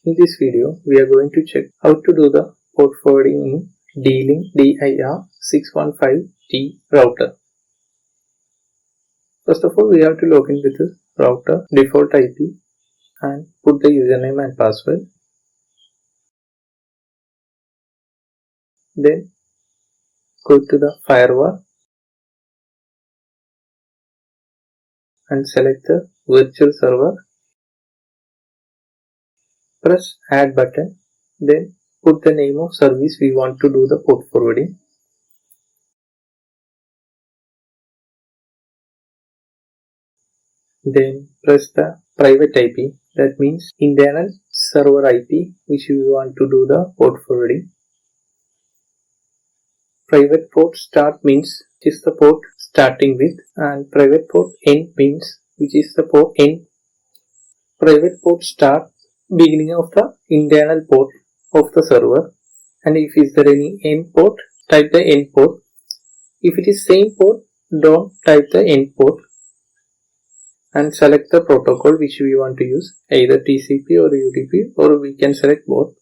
In this video, we are going to check how to do the port forwarding in Dlink DIR615T router. First of all, we have to log in with the router default IP and put the username and password. Then go to the firewall and select the virtual server. Press add button, then put the name of service we want to do the port forwarding. Then press the private IP, that means internal server IP which we want to do the port forwarding. Private port start means which is the port starting with, and private port end means which is the port end. Private port start beginning of the internal port of the server, and if is there any end port, type the end port. If it is same port, don't type the end port, and select the protocol which we want to use, either TCP or UDP, or we can select both.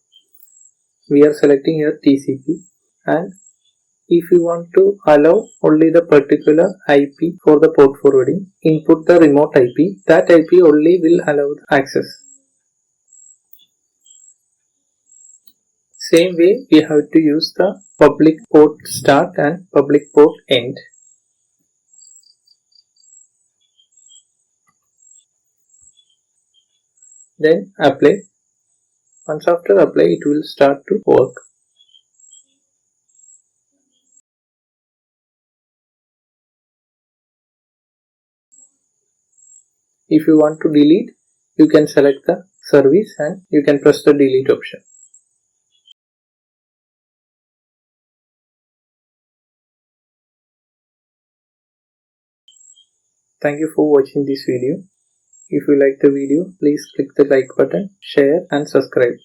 We are selecting here TCP, and if you want to allow only the particular IP for the port forwarding, input the remote IP. That IP only will allow the access. Same way, we have to use the public port start and public port end. Then apply. Once after apply, it will start to work. If you want to delete, you can select the service and you can press the delete option. Thank you for watching this video. If you like the video, please click the like button, share and subscribe.